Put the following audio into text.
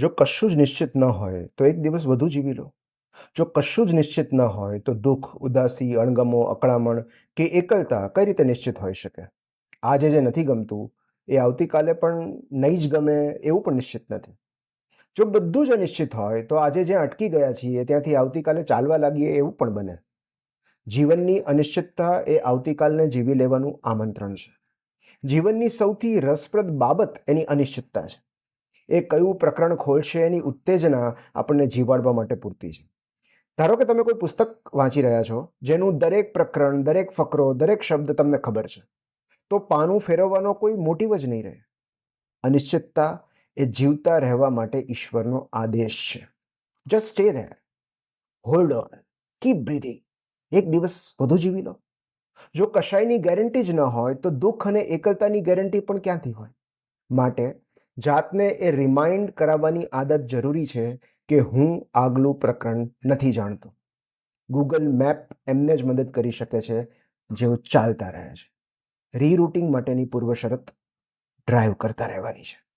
જો કશું જ નિશ્ચિત ન હોય તો એક દિવસ વધુ જીવી લો. જો કશું જ નિશ્ચિત ન હોય તો દુઃખ, ઉદાસી, અણગમો, અકળામણ કે એકલતા કઈ રીતે નિશ્ચિત હોઈ શકે? આજે જે નથી ગમતું એ આવતીકાલે પણ નહીં જ ગમે એવું પણ નિશ્ચિત નથી. જો બધું જ અનિશ્ચિત હોય તો આજે જ્યાં અટકી ગયા છીએ ત્યાંથી આવતીકાલે ચાલવા લાગીએ એવું પણ બને. જીવનની અનિશ્ચિતતા એ આવતીકાલને જીવી લેવાનું આમંત્રણ છે. જીવનની સૌથી રસપ્રદ બાબત એની અનિશ્ચિતતા છે. એ કયું પ્રકરણ ખોલશે એની ઉત્તેજના આપણને જીવાડવા માટે પૂરતી છે. ધારો કે તમે કોઈ પુસ્તક વાંચી રહ્યા છો જેનું દરેક પ્રકરણ, દરેક ફકરો, દરેક શબ્દ તમને ખબર છે, તો પાનું ફેરવવાનો કોઈ મોટિવ જ નહીં રહે. અનિશ્ચિતતા એ જીવતા રહેવા માટે ઈશ્વરનો આદેશ છે. Just stay there, hold on, keep breathing. એક દિવસ વધુ જીવી લો. જો કશાયની ગેરંટી જ ન હોય તો દુઃખ અને એકલતાની ગેરંટી પણ ક્યાંથી હોય? માટે જાતને એ રિમાઇન્ડ કરાવવાની આદત જરૂરી છે કે હું આગલું પ્રકરણ નથી જાણતો. ગૂગલ મેપ એમને જ મદદ કરી શકે છે જેઓ ચાલતા રહે છે. રીરૂટિંગ માટેની પૂર્વ શરત ડ્રાઈવ કરતા રહેવાની છે.